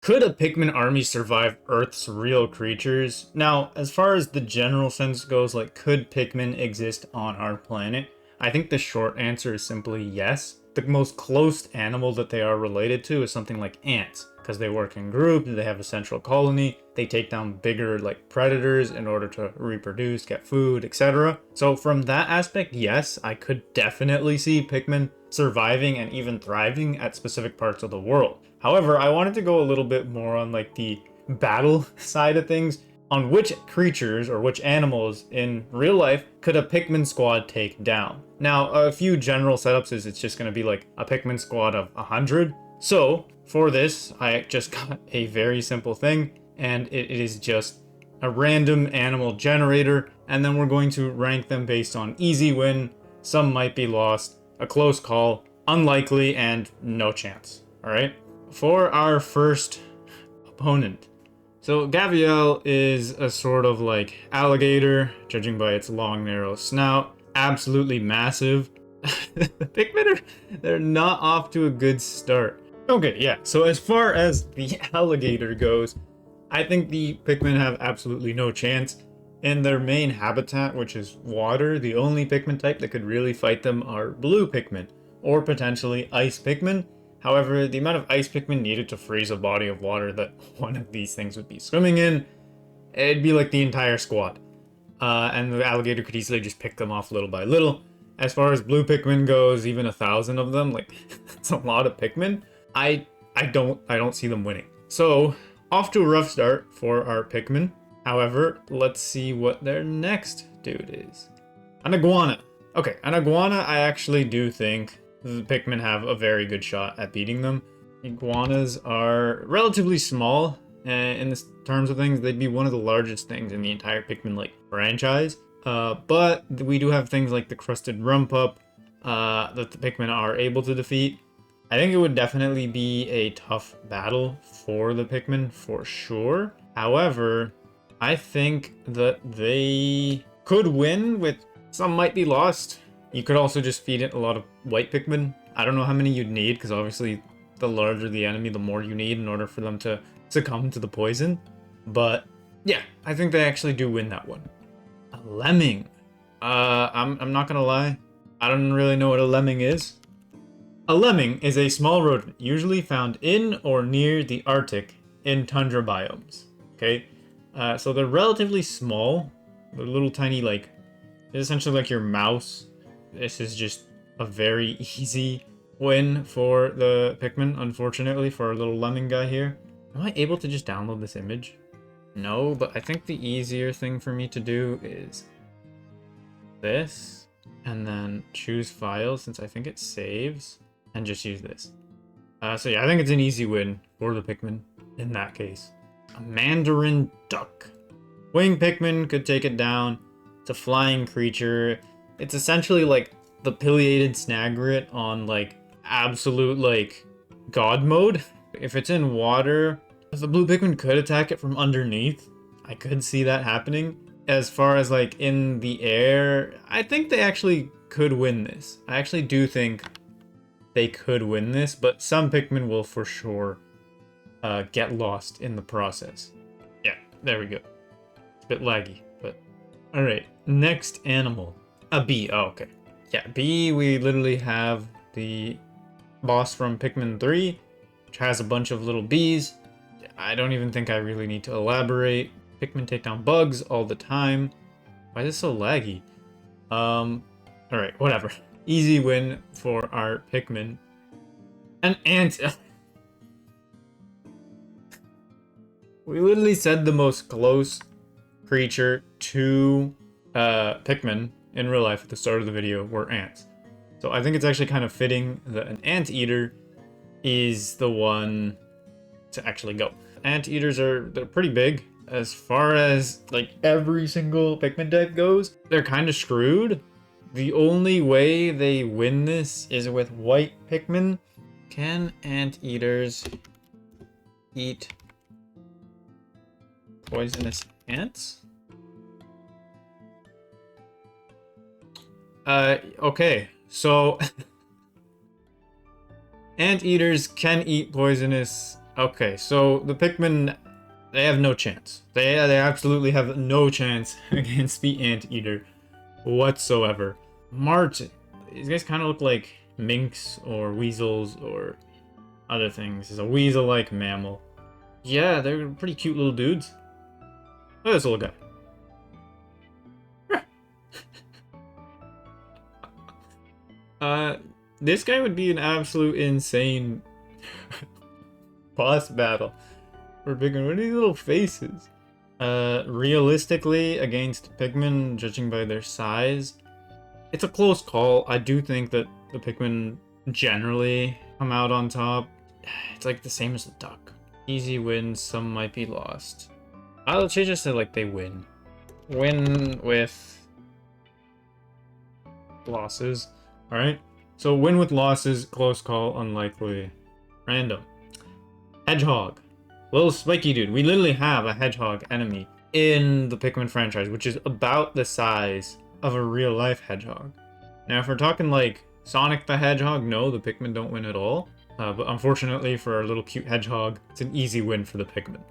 Could a Pikmin army survive Earth's real creatures? Now, as far as the general sense goes, like, could Pikmin exist on our planet? I think the short answer is simply yes. The most close animal that they are related to is something like ants, because they work in groups, they have a central colony, they take down bigger, like, predators in order to reproduce, get food, etc. So from that aspect, yes, I could definitely see Pikmin surviving and even thriving at specific parts of the world. However, I wanted to go a little bit more on like the battle side of things, on which creatures or which animals in real life could a Pikmin squad take down. Now, a few general setups is it's just going to be like a Pikmin squad of 100. So for this, I just got a very simple thing, and it is just a random animal generator, and then we're going to rank them based on easy win, some might be lost, a close call, unlikely, and no chance. All right. For our first opponent. So Gaviel is a sort of like alligator, judging by its long, narrow snout. Absolutely massive. The Pikmin they're not off to a good start. Okay, yeah. So as far as the alligator goes, I think the Pikmin have absolutely no chance. In their main habitat, which is water, the only Pikmin type that could really fight them are blue Pikmin, or potentially ice Pikmin. However, the amount of ice Pikmin needed to freeze a body of water that one of these things would be swimming in, it'd be like the entire squad. And the alligator could easily just pick them off little by little. As far as blue Pikmin goes, even 1,000 of them, like, that's a lot of Pikmin. I don't see them winning. So, off to a rough start for our Pikmin. However, let's see what their next dude is. An iguana. Okay, an iguana, I actually do think the Pikmin have a very good shot at beating them. Iguanas are relatively small in the terms of things. They'd be one of the largest things in the entire Pikmin like franchise. But we do have things like the crested rumpup that the Pikmin are able to defeat. I think it would definitely be a tough battle for the Pikmin for sure. However, I think that they could win with some might be lost. You could also just feed it a lot of white Pikmin. I don't know how many you'd need, because obviously the larger the enemy, the more you need in order for them to succumb to the poison. But yeah, I think they actually do win that one. A lemming. I'm not gonna lie. I don't really know what a lemming is. A lemming is a small rodent, usually found in or near the Arctic in tundra biomes. Okay? So they're relatively small. They're little tiny, like, essentially like your mouse. This is just a very easy win for the Pikmin, unfortunately, for our little lemming guy here. Am I able to just download this image? No, but I think the easier thing for me to do is this, and then choose file, since I think it saves, and just use this. So yeah, I think it's an easy win for the Pikmin in that case. A mandarin duck. Wing Pikmin could take it down. It's a flying creature. It's essentially like the pileated snagrit on like absolute like god mode. If it's in water, the blue Pikmin could attack it from underneath. I could see that happening. As far as like in the air, I think they actually could win this. I actually do think they could win this, but some Pikmin will for sure get lost in the process. Yeah, there we go. It's a bit laggy, but all right. Next animal, a bee. Oh, okay. Yeah, bee. We literally have the boss from Pikmin 3, which has a bunch of little bees. I don't even think I really need to elaborate. Pikmin take down bugs all the time. Why is this so laggy? All right, whatever. Easy win for our Pikmin. An ant. We literally said the most close creature to Pikmin in real life at the start of the video were ants. So I think it's actually kind of fitting that an anteater is the one to actually go. Anteaters they're pretty big. As far as like every single Pikmin type goes, they're kind of screwed. The only way they win this is with white Pikmin. Can anteaters eat poisonous ants? Okay, so anteaters can eat poisonous Okay, so the Pikmin, they have no chance. They absolutely have no chance against the anteater whatsoever. Marten. These guys kind of look like minks or weasels or other things. It's a weasel-like mammal. Yeah, they're pretty cute little dudes. Look at this little guy. This guy would be an absolute insane boss battle. For Pikmin, what are these little faces? Realistically, against Pikmin, judging by their size, it's a close call. I do think that the Pikmin generally come out on top. It's like the same as the duck. Easy wins, some might be lost. Let's just say like they win. Win with losses. Alright. So win with losses, close call, unlikely. Random. Hedgehog. Little spiky dude. We literally have a hedgehog enemy in the Pikmin franchise, which is about the size of a real life hedgehog. Now, if we're talking like Sonic the Hedgehog, no, the Pikmin don't win at all. But unfortunately for our little cute hedgehog, it's an easy win for the Pikmin.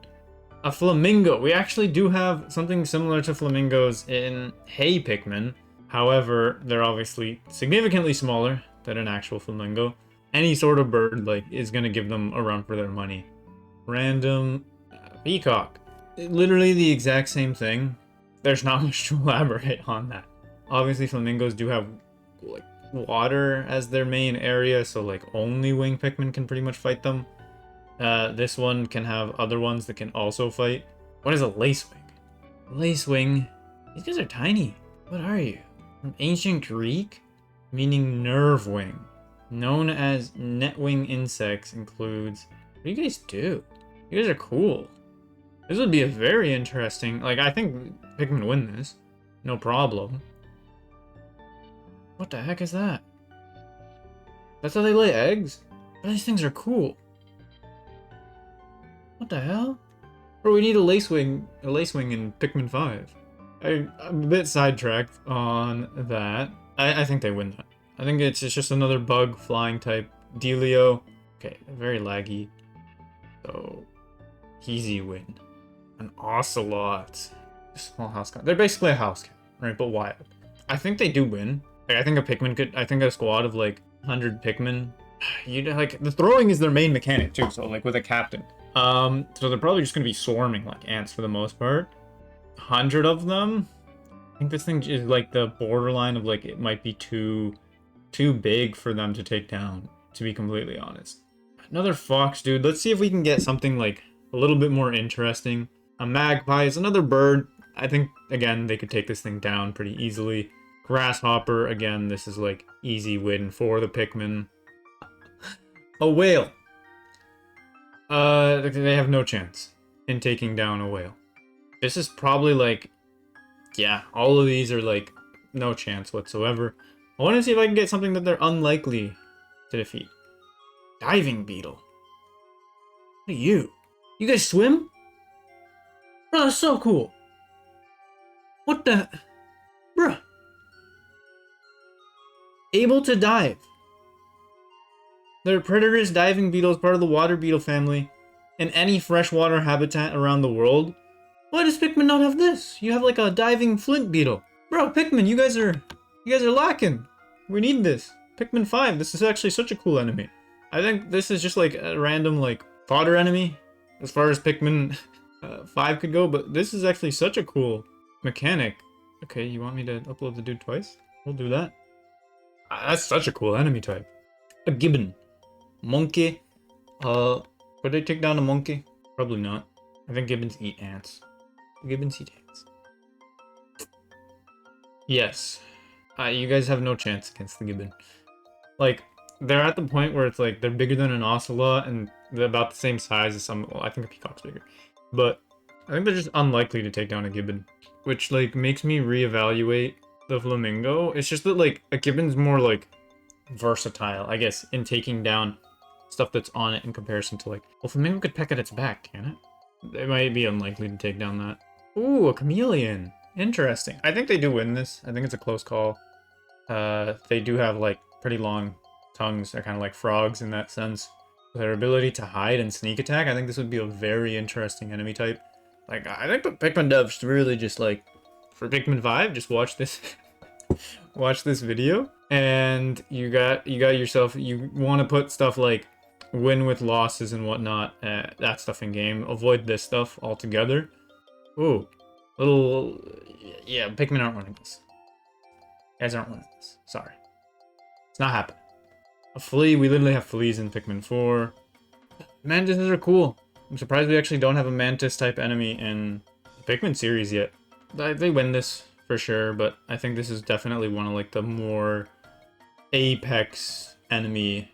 A flamingo. We actually do have something similar to flamingos in Hey Pikmin. However, they're obviously significantly smaller than an actual flamingo. Any sort of bird like is going to give them a run for their money. Random peacock. Literally the exact same thing. There's not much to elaborate on that. Obviously, flamingos do have like water as their main area, so like only wing Pikmin can pretty much fight them. This one can have other ones that can also fight. What is a lacewing? Lacewing? These guys are tiny. What are you? From ancient Greek? Meaning nerve wing. Known as netwing insects includes... What do you guys do? You guys are cool. This would be a very interesting... Like, I think Pikmin win this. No problem. What the heck is that? That's how they lay eggs? But these things are cool. What the hell? Bro, we need a lacewing in Pikmin 5. I'm a bit sidetracked on that. I think they win that. I think it's just another bug flying type dealio. Okay, very laggy. So, easy win. An ocelot. A small house cat. They're basically a house cat, right? But wild. I think they do win. Like, I think a Pikmin could. I think a squad of like 100 Pikmin. Like the throwing is their main mechanic too. So like with a captain. So they're probably just gonna be swarming like ants for the most part. 100 of them. I think this thing is like the borderline of like it might be too big for them to take down. To be completely honest. Another fox, dude. Let's see if we can get something like a little bit more interesting. A magpie is another bird. I think, again, they could take this thing down pretty easily. Grasshopper, again, this is like easy win for the Pikmin. A whale. They have no chance in taking down a whale. This is probably like, yeah, all of these are like no chance whatsoever. I want to see if I can get something that they're unlikely to defeat. Diving beetle. What are you? You guys swim? Bro, that's so cool. What the... Bruh. Able to dive. They're predators diving beetles, part of the water beetle family. In any freshwater habitat around the world. Why does Pikmin not have this? You have like a diving flint beetle. Bro, Pikmin, you guys are lacking. We need this. Pikmin 5, this is actually such a cool enemy. I think this is just like a random like fodder enemy as far as Pikmin 5 could go, but this is actually such a cool mechanic. Okay, you want me to upload the dude twice? We'll do that. That's such a cool enemy type. A gibbon. Monkey. Could they take down a monkey? Probably not. I think gibbons eat ants. Gibbons eat ants. Yes. You guys have no chance against the gibbon. Like, they're at the point where it's like, they're bigger than an ocelot, and they're about the same size as some, well, I think a peacock's bigger. But, I think they're just unlikely to take down a gibbon. Which, like, makes me reevaluate the flamingo. It's just that, like, a gibbon's more, like, versatile, I guess, in taking down stuff that's on it in comparison to, like, well, flamingo could peck at its back, can it? They might be unlikely to take down that. Ooh, a chameleon. Interesting. I think they do win this. I think it's a close call. They do have, like, pretty long tongues. They're kind of like frogs in that sense. Their ability to hide and sneak attack, I think this would be a very interesting enemy type. Like, I think the Pikmin devs should really just, like, for Pikmin 5, just watch this watch this video, and you got yourself, you want to put stuff like win with losses and whatnot, that stuff in game. Avoid this stuff altogether. Ooh, little, yeah, Pikmin aren't winning this. You guys aren't winning this. Sorry. It's not happening. A flea, we literally have fleas in Pikmin 4. Mantises are cool. I'm surprised we actually don't have a mantis type enemy in the Pikmin series yet. They win this for sure, but I think this is definitely one of like the more apex enemy.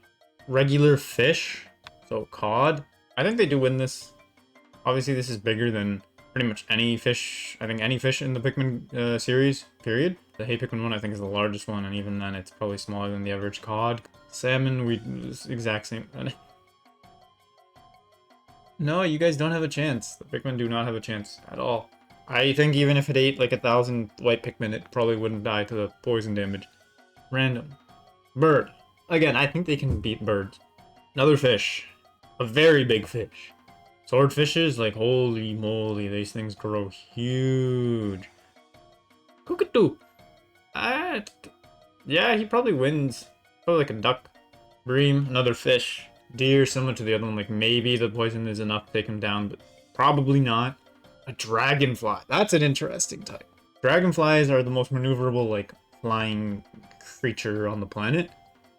Regular fish, so cod. I think they do win this. Obviously, this is bigger than pretty much any fish. I think any fish in the Pikmin series, period. The Hey Pikmin one, I think, is the largest one, and even then, it's probably smaller than the average cod. Salmon, exact same. No, you guys don't have a chance. The Pikmin do not have a chance at all. I think even if it ate like 1,000 white Pikmin, it probably wouldn't die to the poison damage. Random. Bird. Again, I think they can beat birds. Another fish. A very big fish. Swordfishes, like, holy moly, these things grow huge. Cockatoo. Yeah, he probably wins. Probably like a duck. Bream, another fish. Deer, similar to the other one, like maybe the poison is enough to take him down, but probably not. A dragonfly. That's an interesting type. Dragonflies are the most maneuverable, like, flying creature on the planet.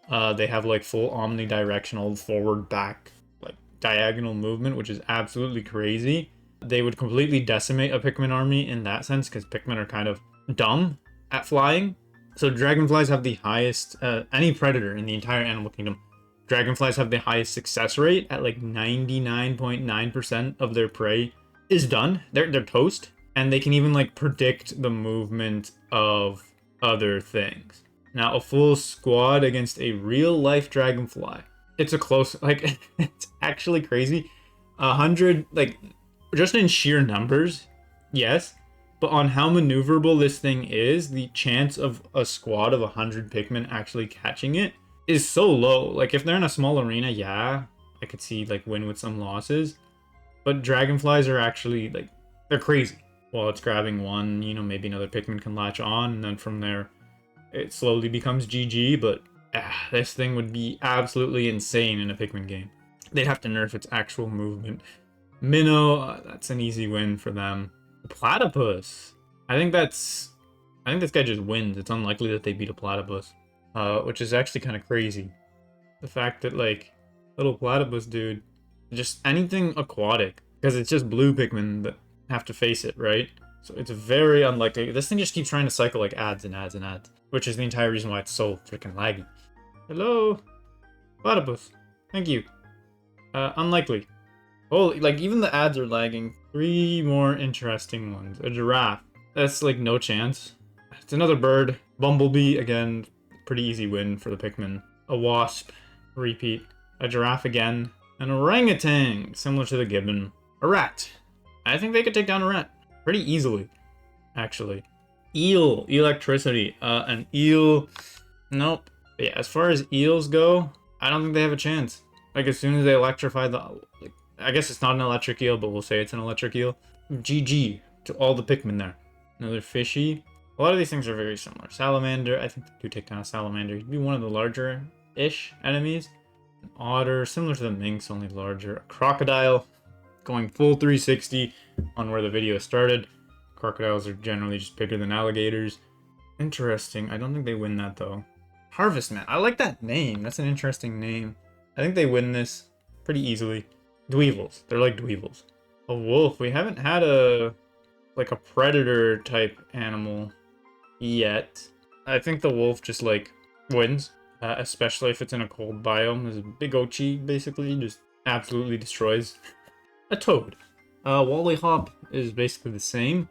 They have, like, full omnidirectional forward, back, like, diagonal movement, which is absolutely crazy. They would completely decimate a Pikmin army in that sense, because Pikmin are kind of dumb at flying. So dragonflies have the highest, any predator in the entire animal kingdom, dragonflies have the highest success rate at like 99.9% of their prey is done. They're toast. And they can even like predict the movement of other things. Now, a full squad against a real life dragonfly. It's a close, like, it's actually crazy. 100, like, just in sheer numbers, yes. But on how maneuverable this thing is, the chance of a squad of 100 Pikmin actually catching it is so low. Like, if they're in a small arena, yeah, I could see, like, win with some losses. But dragonflies are actually, like, they're crazy. While it's grabbing one, you know, maybe another Pikmin can latch on, and then from there, it slowly becomes GG, but this thing would be absolutely insane in a Pikmin game. They'd have to nerf its actual movement. Minnow, that's an easy win for them. Platypus. I think this guy just wins. It's unlikely that they beat a platypus. Which is actually kind of crazy. The fact that, like, little platypus dude, just anything aquatic, because it's just blue Pikmin that have to face it, right? So it's very unlikely. This thing just keeps trying to cycle like ads and ads and ads, which is the entire reason why it's so freaking laggy. Hello? Platypus. Thank you. Unlikely. Oh, like, even the ads are lagging. 3 more interesting ones. A giraffe. That's, like, no chance. It's another bird. Bumblebee, again, pretty easy win for the Pikmin. A wasp. Repeat. A giraffe again. An orangutan, similar to the gibbon. A rat. I think they could take down a rat. Pretty easily, actually. Eel. Electricity. An eel. Nope. But yeah, as far as eels go, I don't think they have a chance. Like, as soon as they electrify the... Like, I guess it's not an electric eel, but we'll say it's an electric eel. GG to all the Pikmin there. Another fishy. A lot of these things are very similar. Salamander. I think they do take down a salamander. He'd be one of the larger-ish enemies. An otter. Similar to the minx, only larger. A crocodile. Going full 360 on where the video started. Crocodiles are generally just bigger than alligators. Interesting. I don't think they win that, though. Harvestman. I like that name. That's an interesting name. I think they win this pretty easily. Dweevils. They're like dweevils. A wolf. We haven't had a predator type animal yet. I think the wolf just, like, wins. Especially if it's in a cold biome. There's a big Ochi, basically. Just absolutely destroys. A toad. Wallyhop is basically the same.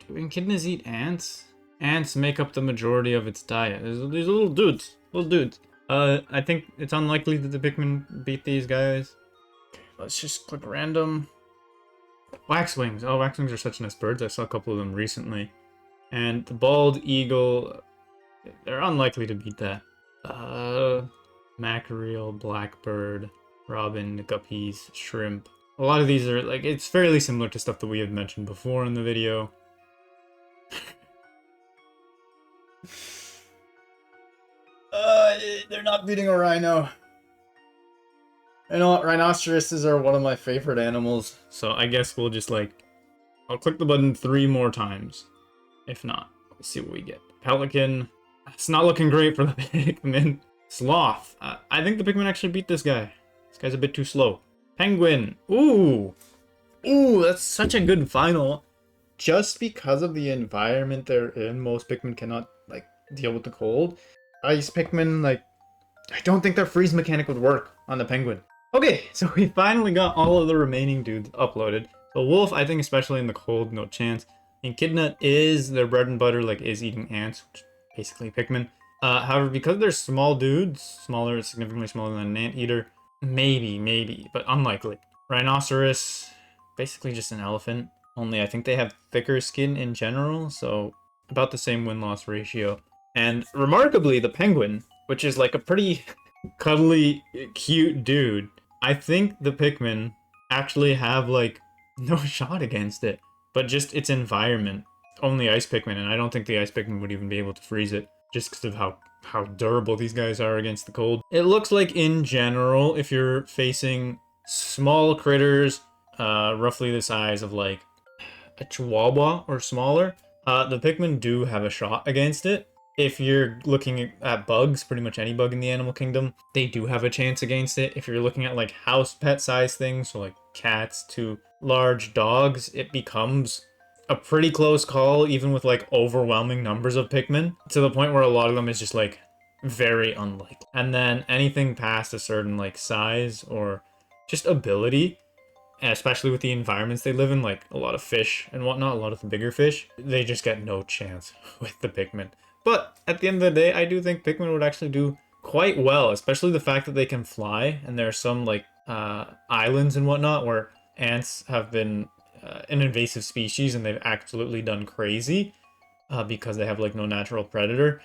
Do echidnas eat ants? Ants make up the majority of its diet. There's these little dudes. I think it's unlikely that the Pikmin beat these guys. Okay, let's just click random. Waxwings. Oh, waxwings are such nice birds. I saw a couple of them recently. And the bald eagle, they're unlikely to beat that. Mackerel, blackbird. robin, guppies, shrimp. A lot of these are like, it's fairly similar to stuff that we had mentioned before in the video. They're not beating a rhino. You know what, rhinoceroses are one of my favorite animals, so I guess we'll just like, I'll click the button 3 more times. If not, let's see what we get. Pelican. It's not looking great for the Pikmin. Sloth. I think the Pikmin actually beat this guy. This guy's a bit too slow. Penguin. Ooh. Ooh, that's such a good final. Just because of the environment they're in, most Pikmin cannot, like, deal with the cold. Ice Pikmin, like, I don't think their freeze mechanic would work on the Penguin. Okay, so we finally got all of the remaining dudes uploaded. So Wolf, I think especially in the cold, no chance. Echidna is their bread and butter, like, is eating ants, which is basically Pikmin. However, because they're small dudes, significantly smaller than an anteater, maybe, but unlikely. Rhinoceros, basically just an elephant. Only I think they have thicker skin in general, so about the same win-loss ratio. And remarkably, the penguin, which is like a pretty cuddly, cute dude, I think the Pikmin actually have like no shot against it, but just its environment. Only ice Pikmin, and I don't think the ice Pikmin would even be able to freeze it, just because of how durable these guys are against the cold. It looks like in general, if you're facing small critters, roughly the size of like a chihuahua or smaller, the Pikmin do have a shot against it. If you're looking at bugs, pretty much any bug in the animal kingdom, they do have a chance against it. If you're looking at like house pet size things, so like cats to large dogs, it becomes a pretty close call, even with like overwhelming numbers of Pikmin, to the point where a lot of them is just like very unlikely. And then anything past a certain like size or just ability, especially with the environments they live in, like a lot of fish and whatnot, a lot of the bigger fish, they just get no chance with the Pikmin. But at the end of the day, I do think Pikmin would actually do quite well, especially the fact that they can fly, and there are some like islands and whatnot where ants have been an invasive species and they've absolutely done crazy because they have like no natural predator.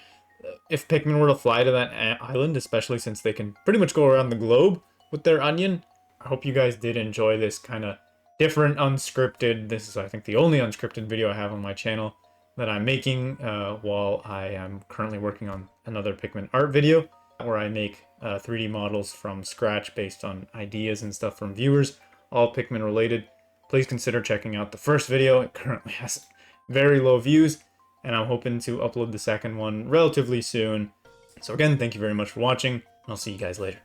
If Pikmin were to fly to that island, especially since they can pretty much go around the globe with their onion, I hope you guys did enjoy this kind of different, unscripted. This is, I think, the only unscripted video I have on my channel that I'm making while I am currently working on another Pikmin art video where I make 3D models from scratch based on ideas and stuff from viewers, all Pikmin related. Please consider checking out the first video. It currently has very low views, and I'm hoping to upload the second one relatively soon. So again, thank you very much for watching, and I'll see you guys later.